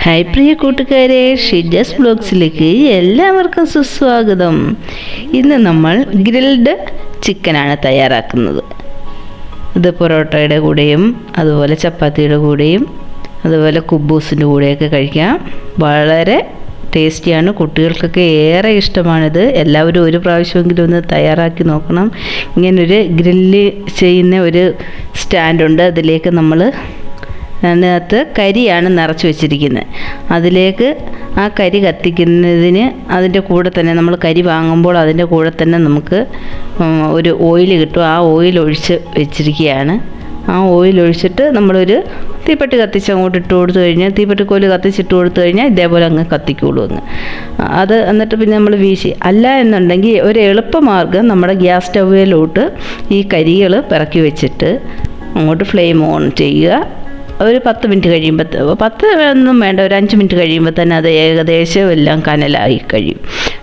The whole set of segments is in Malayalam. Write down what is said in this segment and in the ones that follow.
ഹായ് പ്രിയ കൂട്ടുകാരെ, ഷീജാസ് ബ്ലോഗ്സിലേക്ക് എല്ലാവർക്കും സുസ്വാഗതം. ഇന്ന് നമ്മൾ ഗ്രിൽഡ് ചിക്കനാണ് തയ്യാറാക്കുന്നത്. ഇത് പൊറോട്ടയുടെ കൂടെയും അതുപോലെ ചപ്പാത്തിയുടെ കൂടെയും അതുപോലെ കുബൂസിൻ്റെ കൂടെയൊക്കെ കഴിക്കാം. വളരെ ടേസ്റ്റിയാണ്, കുട്ടികൾക്കൊക്കെ ഏറെ ഇഷ്ടമാണിത്. എല്ലാവരും ഒരു പ്രാവശ്യമെങ്കിലും ഒന്ന് തയ്യാറാക്കി നോക്കണം. ഇങ്ങനൊരു ഗ്രില്ല് ചെയ്യുന്ന ഒരു സ്റ്റാൻഡുണ്ട്. അതിലേക്ക് അതിനകത്ത് കരിയാണ് നിറച്ച് വെച്ചിരിക്കുന്നത്. അതിലേക്ക് ആ കരി കത്തിക്കുന്നതിന് അതിൻ്റെ കൂടെ തന്നെ നമ്മൾ കരി വാങ്ങുമ്പോൾ അതിൻ്റെ കൂടെ തന്നെ നമുക്ക് ഒരു ഓയിൽ കിട്ടും. ആ ഓയിൽ ഒഴിച്ച് വെച്ചിരിക്കുകയാണ്. ആ ഓയിൽ ഒഴിച്ചിട്ട് നമ്മളൊരു തീപ്പെട്ടി കത്തിച്ച് അങ്ങോട്ട് ഇട്ട് കൊടുത്തു കഴിഞ്ഞാൽ, തീപ്പെട്ടിക്കോല് കത്തിച്ചിട്ട് കൊടുത്തു കഴിഞ്ഞാൽ ഇതേപോലെ അങ്ങ് കത്തിക്കോളൂ അങ്ങ്. അത് എന്നിട്ട് പിന്നെ നമ്മൾ വീശി, അല്ല എന്നുണ്ടെങ്കിൽ ഒരു എളുപ്പമാർഗ്ഗം നമ്മുടെ ഗ്യാസ് സ്റ്റൗവിലോട്ട് ഈ കരികൾ പിറക്കി വെച്ചിട്ട് അങ്ങോട്ട് ഫ്ലെയിം ഓൺ ചെയ്യുക. ഒരു 10 മിനിറ്റ് കഴിയുമ്പോൾ, 10 ഒന്നും വേണ്ട, ഒരു 5 മിനിറ്റ് കഴിയുമ്പോൾ തന്നെ അത് ഏകദേശം എല്ലാം കനലായി കഴിയും.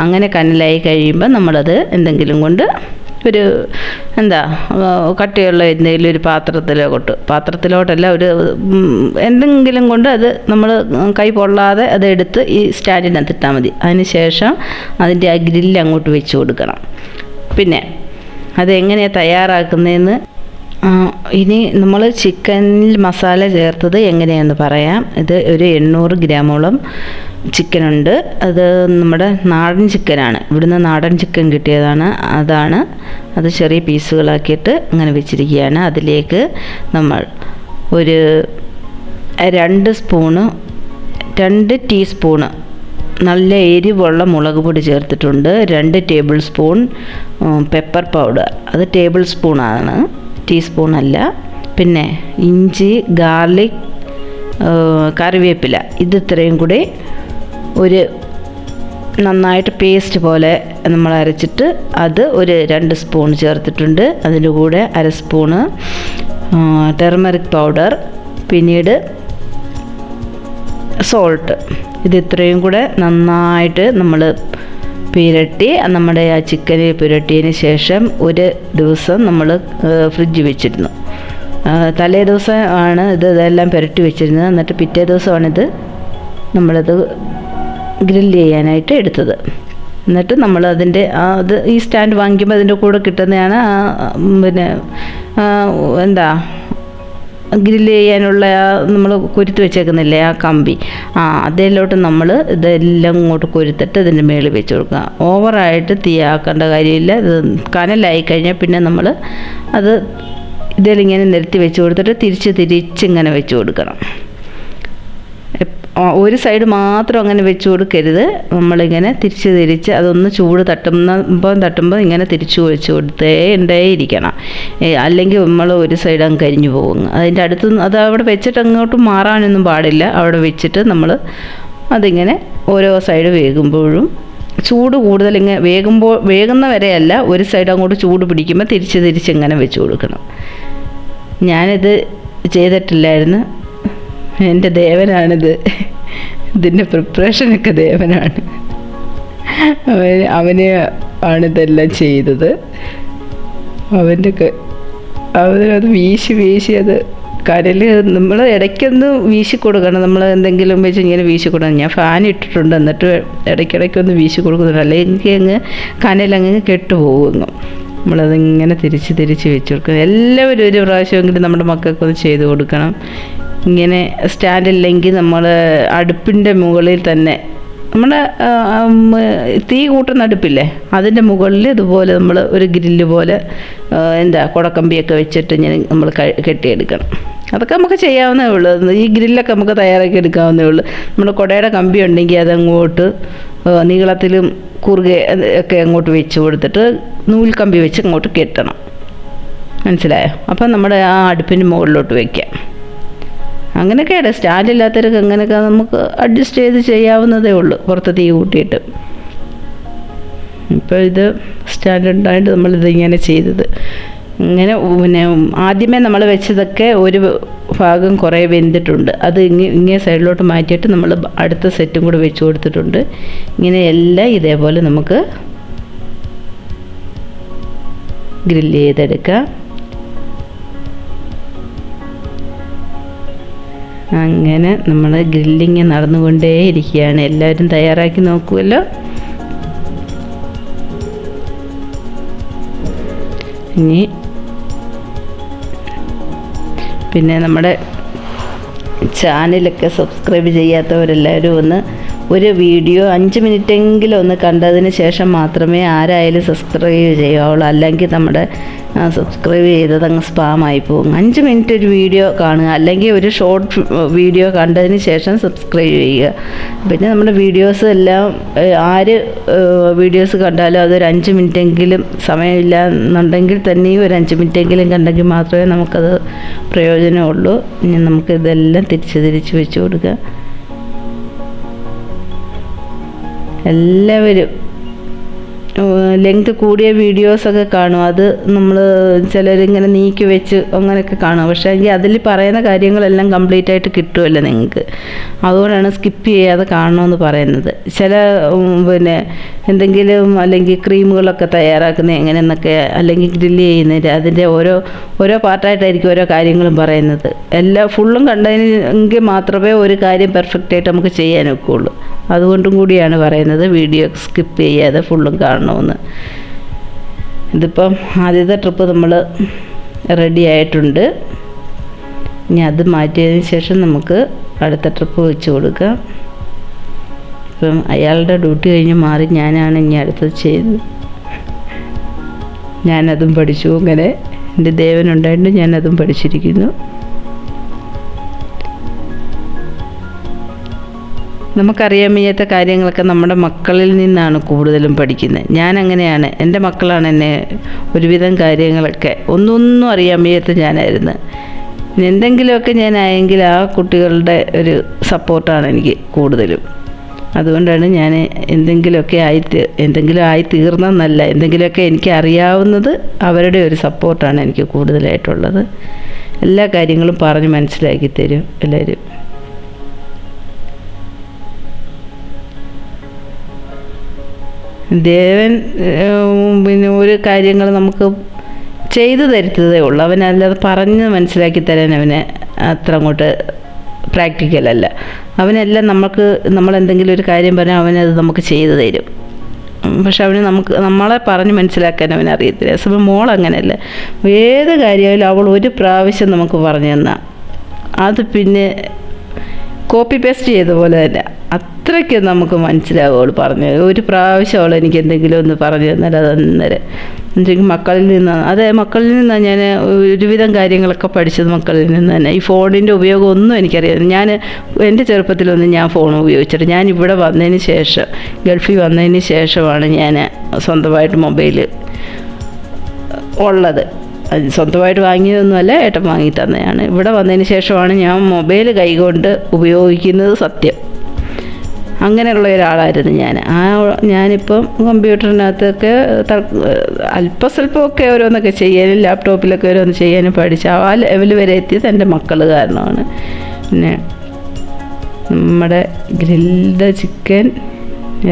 അങ്ങനെ കനലായി കഴിയുമ്പോൾ നമ്മളത് എന്തെങ്കിലും കൊണ്ട് ഒരു കട്ടിയുള്ള എന്തെങ്കിലും ഒരു പാത്രത്തിലോട്ടല്ല, ഒരു എന്തെങ്കിലും കൊണ്ട് അത് നമ്മൾ കൈ പൊള്ളാതെ അതെടുത്ത് ഈ സ്റ്റാൻഡിനകത്ത് ഇട്ടാൽ മതി. അതിന് ശേഷം അതിൻ്റെ ആ ഗ്രില്ല് അങ്ങോട്ട് വെച്ച് കൊടുക്കണം. പിന്നെ അതെങ്ങനെയാണ് തയ്യാറാക്കുന്നതെന്ന് ഇനി നമ്മൾ ചിക്കനിൽ മസാല ചേർത്തത് എങ്ങനെയാണെന്ന് പറയാം. ഇത് ഒരു 800 ഗ്രാമോളം ചിക്കനുണ്ട്. അത് നമ്മുടെ നാടൻ ചിക്കനാണ്. ഇവിടുന്ന് നാടൻ ചിക്കൻ കിട്ടിയതാണ്. അത് ചെറിയ പീസുകളാക്കിയിട്ട് അങ്ങനെ വെച്ചിരിക്കുകയാണ്. അതിലേക്ക് നമ്മൾ ഒരു 2 ടീസ്പൂണ് നല്ല എരിവുള്ള മുളക് പൊടി ചേർത്തിട്ടുണ്ട്. 2 ടേബിൾ സ്പൂൺ പെപ്പർ പൗഡർ, അത് ടേബിൾ സ്പൂണാണ്, ടീസ്പൂണല്ല. പിന്നെ ഇഞ്ചി, ഗാർലിക്, കറിവേപ്പില, ഇത്രയും കൂടി ഒരു നന്നായിട്ട് പേസ്റ്റ് പോലെ നമ്മൾ അരച്ചിട്ട് അത് ഒരു 2 സ്പൂൺ ചേർത്തിട്ടുണ്ട്. അതിൻ്റെ കൂടെ 1/2 സ്പൂണ് ടെർമറിക് പൗഡർ, പിന്നീട് സോൾട്ട്. ഇത്രയും കൂടെ നന്നായിട്ട് നമ്മൾ പുരട്ടി, നമ്മുടെ ആ ചിക്കനിൽ പുരട്ടിയതിന് ശേഷം ഒരു ദിവസം നമ്മൾ ഫ്രിഡ്ജ് വെച്ചിരുന്നു. തലേ ദിവസം ആണ് ഇതെല്ലാം പുരട്ടി വെച്ചിരുന്നത്. എന്നിട്ട് പിറ്റേ ദിവസമാണിത് നമ്മളത് ഗ്രില്ല് ചെയ്യാനായിട്ട് എടുത്തത്. എന്നിട്ട് നമ്മൾ അതിൻ്റെ ഈ സ്റ്റാൻഡ് വാങ്ങിക്കുമ്പോൾ അതിൻ്റെ കൂടെ കിട്ടുന്നതാണ് പിന്നെ ഗ്രില്ല് ചെയ്യാനുള്ള നമ്മൾ കൊരുത്ത് വെച്ചേക്കുന്നില്ലേ ആ കമ്പി, അതിലോട്ട് നമ്മൾ ഇതെല്ലാം ഇങ്ങോട്ട് കൊരുത്തിട്ട് ഇതിൻ്റെ മേളിൽ വെച്ച് കൊടുക്കുക. ഓവറായിട്ട് തീയാക്കേണ്ട കാര്യമില്ല. ഇത് കനലായി കഴിഞ്ഞാൽ പിന്നെ നമ്മൾ അത് ഇതിലിങ്ങനെ നിരത്തി വെച്ച് കൊടുത്തിട്ട് തിരിച്ചിങ്ങനെ വെച്ച് കൊടുക്കണം. ഒരു സൈഡ് മാത്രം അങ്ങനെ വെച്ച് കൊടുക്കരുത്. നമ്മളിങ്ങനെ തിരിച്ച് അതൊന്ന് ചൂട് തട്ടുമ്പോൾ ഇങ്ങനെ തിരിച്ചു വെച്ച് കൊടുത്തേ ഇരിക്കണം. അല്ലെങ്കിൽ നമ്മൾ ഒരു സൈഡ് അങ്ങ് കരിഞ്ഞു പോകും. അതിൻ്റെ അടുത്ത് അത് അവിടെ വെച്ചിട്ട് അങ്ങോട്ട് മാറാനൊന്നും പാടില്ല. അവിടെ വെച്ചിട്ട് നമ്മൾ അതിങ്ങനെ ഓരോ സൈഡ് വേകുമ്പോഴും ചൂട് കൂടുതൽ ഇങ്ങനെ വേകുന്ന വരെയല്ല, ഒരു സൈഡ് അങ്ങോട്ട് ചൂട് പിടിക്കുമ്പോൾ തിരിച്ച് ഇങ്ങനെ വെച്ച് കൊടുക്കണം. ഞാനിത് ചെയ്തിട്ടില്ലായിരുന്നു. എൻ്റെ ദേവനാണിത്. ഇതിൻ്റെ പ്രിപ്പറേഷനൊക്കെ ദേവനാണ്. അവന് ആണിതെല്ലാം ചെയ്തത്. അവനത് വീശി അത് കരൽ നമ്മൾ ഇടയ്ക്കൊന്ന് വീശി കൊടുക്കണം. നമ്മൾ എന്തെങ്കിലും വെച്ച് ഇങ്ങനെ വീശി കൊടുക്കണം. ഞാൻ ഫാൻ ഇട്ടിട്ടുണ്ട്, എന്നിട്ട് ഇടയ്ക്കിടയ്ക്കൊന്ന് വീശി കൊടുക്കുന്നുണ്ട്. അല്ലെങ്കിൽ അങ്ങ് കനലങ്ങ് കെട്ടുപോകും. നമ്മളതിങ്ങനെ തിരിച്ച് വെച്ച് കൊടുക്കണം. എല്ലാവരും ഒരു പ്രാവശ്യമെങ്കിലും നമ്മുടെ മക്കൾക്കൊന്ന് ചെയ്ത് കൊടുക്കണം. ഇങ്ങനെ സ്റ്റാൻഡില്ലെങ്കിൽ നമ്മൾ അടുപ്പിൻ്റെ മുകളിൽ തന്നെ, നമ്മുടെ തീ കൂട്ടുന്ന അടുപ്പില്ലേ, അതിൻ്റെ മുകളിൽ ഇതുപോലെ നമ്മൾ ഒരു ഗ്രില്ല് പോലെ കുടക്കമ്പിയൊക്കെ വെച്ചിട്ട് ഇങ്ങനെ നമ്മൾ കെട്ടിയെടുക്കണം. അതൊക്കെ നമുക്ക് ചെയ്യാവുന്നേ ഉള്ളൂ. ഈ ഗ്രില്ലൊക്കെ നമുക്ക് തയ്യാറാക്കി എടുക്കാവുന്നേ ഉള്ളൂ. നമ്മുടെ കുടയുടെ കമ്പി ഉണ്ടെങ്കിൽ അതങ്ങോട്ട് നീളത്തിലും കുറുകെ ഒക്കെ അങ്ങോട്ട് വെച്ച് കൊടുത്തിട്ട് നൂൽക്കമ്പി വെച്ച് അങ്ങോട്ട് കെട്ടണം. മനസ്സിലായോ? അപ്പം നമ്മുടെ ആ അടുപ്പിൻ്റെ മുകളിലോട്ട് വയ്ക്കാം. അങ്ങനെയൊക്കെയാണ്. സ്റ്റാൻഡില്ലാത്തവർക്ക് അങ്ങനെയൊക്കെ നമുക്ക് അഡ്ജസ്റ്റ് ചെയ്ത് ചെയ്യാവുന്നതേ ഉള്ളൂ, പുറത്ത് തീ കൂട്ടിയിട്ട്. ഇപ്പോൾ ഇത് സ്റ്റാൻഡ് ഉണ്ടായിട്ട് നമ്മളിതിങ്ങനെ ചെയ്തത്. ഇങ്ങനെ പിന്നെ ആദ്യമേ നമ്മൾ വെച്ചതൊക്കെ ഒരു ഭാഗം കുറേ വെന്തിട്ടുണ്ട്. അത് ഇങ്ങനെ സൈഡിലോട്ട് മാറ്റിയിട്ട് നമ്മൾ അടുത്ത സെറ്റും കൂടെ വെച്ച് കൊടുത്തിട്ടുണ്ട്. ഇങ്ങനെ എല്ലാം ഇതേപോലെ നമുക്ക് ഗ്രില്ല് ചെയ്തെടുക്കാം. അങ്ങനെ നമ്മൾ ഗ്രില്ലിങ് നടന്നുകൊണ്ടേയിരിക്കുകയാണ്. എല്ലാവരും തയ്യാറാക്കി നോക്കുമല്ലോ. ഇനി പിന്നെ നമ്മുടെ ചാനലൊക്കെ സബ്സ്ക്രൈബ് ചെയ്യാത്തവരെല്ലാവരും ഒരു വീഡിയോ 5 മിനിറ്റെങ്കിലും ഒന്ന് കണ്ടതിന് ശേഷം മാത്രമേ ആരായാലും സബ്സ്ക്രൈബ് ചെയ്യാവുള്ളൂ. അല്ലെങ്കിൽ നമ്മുടെ സബ്സ്ക്രൈബ് ചെയ്തത് അങ്ങ് സ്പാമായി പോകും. 5 മിനിറ്റ് ഒരു വീഡിയോ കാണുക, അല്ലെങ്കിൽ ഒരു ഷോർട്ട് വീഡിയോ കണ്ടതിന് ശേഷം സബ്സ്ക്രൈബ് ചെയ്യുക. പിന്നെ നമ്മുടെ വീഡിയോസ് എല്ലാം ആര് വീഡിയോസ് കണ്ടാലും അതൊരു 5 മിനിറ്റെങ്കിലും, സമയമില്ല എന്നുണ്ടെങ്കിൽ തന്നെയും ഒരു 5 മിനിറ്റെങ്കിലും കണ്ടെങ്കിൽ മാത്രമേ നമുക്കത് പ്രയോജനമുള്ളൂ. ഇനി നമുക്കിതെല്ലാം തിരിച്ച് വെച്ച് കൊടുക്കുക. എല്ലാവരും ലെങ്ത് കൂടിയ വീഡിയോസൊക്കെ കാണും. അത് നമ്മൾ ചിലരിങ്ങനെ നീക്കി വെച്ച് അങ്ങനെയൊക്കെ കാണും. പക്ഷേ എങ്കിൽ അതിൽ പറയുന്ന കാര്യങ്ങളെല്ലാം കംപ്ലീറ്റ് ആയിട്ട് കിട്ടുമല്ലോ നിങ്ങൾക്ക്. അതുകൊണ്ടാണ് സ്കിപ്പ് ചെയ്യാതെ കാണണമെന്ന് പറയുന്നത്. ചില പിന്നെ എന്തെങ്കിലും അല്ലെങ്കിൽ ക്രീമുകളൊക്കെ തയ്യാറാക്കുന്നത് എങ്ങനെയെന്നൊക്കെ, അല്ലെങ്കിൽ ഗ്രില്ല് ചെയ്യുന്നതിൻ്റെ അതിൻ്റെ ഓരോ പാർട്ടായിട്ടായിരിക്കും ഓരോ കാര്യങ്ങളും പറയുന്നത്. എല്ലാം ഫുള്ളും കണ്ടതിനെങ്കിൽ മാത്രമേ ഒരു കാര്യം പെർഫെക്റ്റായിട്ട് നമുക്ക് ചെയ്യാൻ ഒക്കുകയുള്ളൂ. അതുകൊണ്ടും കൂടിയാണ് പറയുന്നത് വീഡിയോ സ്കിപ്പ് ചെയ്യാതെ ഫുള്ളും കാണണമെന്ന്. ഇതിപ്പം ആദ്യത്തെ ട്രിപ്പ് നമ്മൾ റെഡി ആയിട്ടുണ്ട്. ഇനി അത് മാറ്റിയതിന് ശേഷം നമുക്ക് അടുത്ത ട്രിപ്പ് വെച്ച് കൊടുക്കാം. ഇപ്പം അയാളുടെ ഡ്യൂട്ടി കഴിഞ്ഞ് മാറി ഞാനാണ് ഇനി അടുത്തത് ചെയ്തത്. ഞാനതും പഠിച്ചു. അങ്ങനെ എൻ്റെ ദേവനുണ്ടായിട്ട് ഞാനതും പഠിച്ചിരിക്കുന്നു. നമുക്കറിയാൻ വയ്യാത്ത കാര്യങ്ങളൊക്കെ നമ്മുടെ മക്കളിൽ നിന്നാണ് കൂടുതലും പഠിക്കുന്നത്. ഞാനങ്ങനെയാണ്. എൻ്റെ മക്കളാണ് എന്നെ ഒരുവിധം കാര്യങ്ങളൊക്കെ ഒന്നൊന്നും അറിയാൻ വയ്യാത്ത ഞാനായിരുന്നു. എന്തെങ്കിലുമൊക്കെ ഞാനായെങ്കിൽ ആ കുട്ടികളുടെ ഒരു സപ്പോർട്ടാണ് എനിക്ക് കൂടുതലും. അതുകൊണ്ടാണ് ഞാൻ എന്തെങ്കിലും ആയി തീർന്നെന്നല്ല, എന്തെങ്കിലുമൊക്കെ എനിക്ക് അറിയാവുന്നത് അവരുടെ ഒരു സപ്പോർട്ടാണ് എനിക്ക് കൂടുതലായിട്ടുള്ളത്. എല്ലാ കാര്യങ്ങളും പറഞ്ഞ് മനസ്സിലാക്കി തരും എല്ലാവരും. ദേവൻ പിന്നെ ഒരു കാര്യങ്ങൾ നമുക്ക് ചെയ്തു തരുത്തതേ ഉള്ളൂ. അവനല്ലാതെ പറഞ്ഞ് മനസ്സിലാക്കി തരാൻ അവന് അത്ര അങ്ങോട്ട് പ്രാക്ടിക്കലല്ല. അവനെല്ലാം നമ്മളെന്തെങ്കിലും ഒരു കാര്യം പറഞ്ഞാൽ അവനത് നമുക്ക് ചെയ്തു തരും. പക്ഷെ നമ്മളെ പറഞ്ഞ് മനസ്സിലാക്കാൻ അവനറിയത്തില്ല. സമയം മോളങ്ങനെയല്ല. ഏത് കാര്യമായാലും അവൾ ഒരു പ്രാവശ്യം നമുക്ക് പറഞ്ഞു തന്നാൽ അത് പിന്നെ കോപ്പി പേസ്റ്റ് ചെയ്ത പോലെ തന്നെ അത്രയ്ക്ക് നമുക്ക് മനസ്സിലാവും. അവൾ പറഞ്ഞു ഒരു പ്രാവശ്യം അവൾ എനിക്ക് എന്തെങ്കിലും ഒന്ന് പറഞ്ഞു തന്നാൽ അത് അന്നേരം മക്കളിൽ നിന്നാണ് ഞാൻ ഒരുവിധം കാര്യങ്ങളൊക്കെ പഠിച്ചത്. മക്കളിൽ നിന്ന് തന്നെ. ഈ ഫോണിൻ്റെ ഉപയോഗം ഒന്നും എനിക്കറിയാം. എൻ്റെ ചെറുപ്പത്തിലൊന്നും ഞാൻ ഫോൺ ഉപയോഗിച്ചിട്ട്, ഞാൻ ഇവിടെ വന്നതിന് ശേഷം, ഗൾഫിൽ വന്നതിന് ശേഷമാണ് ഞാൻ സ്വന്തമായിട്ട് മൊബൈൽ ഉള്ളത്. സ്വന്തമായിട്ട് വാങ്ങിയതൊന്നുമല്ല, ഏട്ടൻ വാങ്ങി തന്നെയാണ്. ഇവിടെ വന്നതിന് ശേഷമാണ് ഞാൻ മൊബൈൽ കൈകൊണ്ട് ഉപയോഗിക്കുന്നത്. സത്യം അങ്ങനെയുള്ള ഒരാളായിരുന്നു ഞാനിപ്പം കമ്പ്യൂട്ടറിനകത്തൊക്കെ അല്പസ്വല്പമൊക്കെ ഓരോന്നൊക്കെ ചെയ്യാനും ലാപ്ടോപ്പിലൊക്കെ ഓരോന്ന് ചെയ്യാനും പഠിച്ച ആ ലെവൽ വരെ എത്തിയത് എൻ്റെ മക്കൾ കാരണമാണ്. പിന്നെ നമ്മുടെ ഗ്രിൽഡ് ചിക്കൻ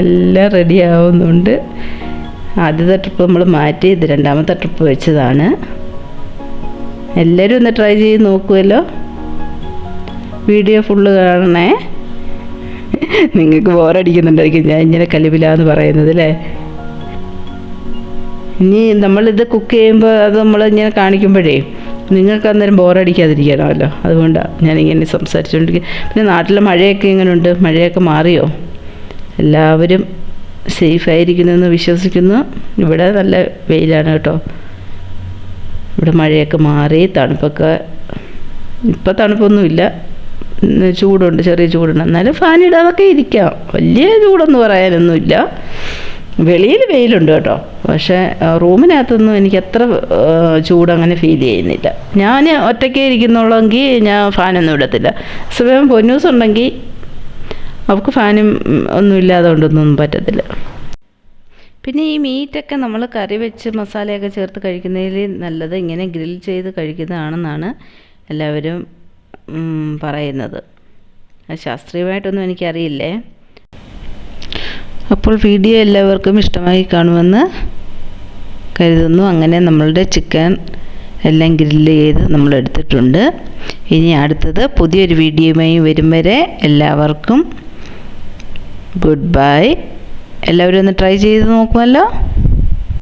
എല്ലാം റെഡി ആവുന്നുണ്ട്. ആദ്യത്തെ ട്രിപ്പ് നമ്മൾ മാറ്റി ഇത് രണ്ടാമത്തെ ട്രിപ്പ് വെച്ചതാണ്. എല്ലാവരും ഒന്ന് ട്രൈ ചെയ്ത് നോക്കുമല്ലോ. വീഡിയോ ഫുള്ള് കാണണേ. നിങ്ങൾക്ക് ബോറടിക്കുന്നുണ്ടായിരിക്കും ഞാൻ ഇങ്ങനെ കലിപിലാന്ന് പറയുന്നത് അല്ലേ. ഇനി നമ്മളിത് കുക്ക് ചെയ്യുമ്പോൾ അത് നമ്മളിങ്ങനെ കാണിക്കുമ്പോഴേ നിങ്ങൾക്ക് അന്നേരം ബോറടിക്കാതിരിക്കണമല്ലോ. അതുകൊണ്ടാണ് ഞാനിങ്ങനെ സംസാരിച്ചുകൊണ്ടിരിക്കുക. പിന്നെ നാട്ടിലെ മഴയൊക്കെ എങ്ങനെയുണ്ട്? മഴയൊക്കെ മാറിയോ? എല്ലാവരും സേഫായിരിക്കുന്നെന്ന് വിശ്വസിക്കുന്നു. ഇവിടെ നല്ല വെയിലാണ് കേട്ടോ. ഇവിടെ മഴയൊക്കെ മാറി, തണുപ്പൊക്കെ ഇപ്പം തണുപ്പൊന്നുമില്ല, ചൂടുണ്ട്, ചെറിയ ചൂടുണ്ട്. എന്നാലും ഫാനിടാതൊക്കെ ഇരിക്കാം. വലിയ ചൂടൊന്നും പറയാനൊന്നുമില്ല. വെളിയിൽ വെയിലുണ്ട് കേട്ടോ. പക്ഷേ റൂമിനകത്തൊന്നും എനിക്ക് അത്ര ചൂടങ്ങനെ ഫീൽ ചെയ്യുന്നില്ല. ഞാൻ ഒറ്റയ്ക്ക് ഇരിക്കുന്നുള്ളെങ്കിൽ ഞാൻ ഫാനൊന്നും ഇടത്തില്ല. സമയം പൊന്നൂസ് ഉണ്ടെങ്കിൽ അവൾക്ക് ഫാനും ഒന്നും ഇല്ലാതെ കൊണ്ടൊന്നും പറ്റത്തില്ല. പിന്നെ ഈ മീറ്റൊക്കെ നമ്മൾ കറി വെച്ച് മസാലയൊക്കെ ചേർത്ത് കഴിക്കുന്നതിൽ നല്ലത് ഇങ്ങനെ ഗ്രിൽ ചെയ്ത് കഴിക്കുന്നതാണെന്നാണ് എല്ലാവരും പറയുന്നത്. ശാസ്ത്രീയമായിട്ടൊന്നും എനിക്കറിയില്ലേ. അപ്പോൾ വീഡിയോ എല്ലാവർക്കും ഇഷ്ടമായി കാണുമെന്ന് കരുതുന്നു. അങ്ങനെ നമ്മളുടെ ചിക്കൻ എല്ലാം ഗ്രില്ല് ചെയ്ത് നമ്മൾ എടുത്തിട്ടുണ്ട്. ഇനി അടുത്തത് പുതിയൊരു വീഡിയോയുമായി വരും വരെ എല്ലാവർക്കും ഗുഡ് ബൈ. എല്ലാവരും ഒന്ന് ട്രൈ ചെയ്ത് നോക്കുമല്ലോ.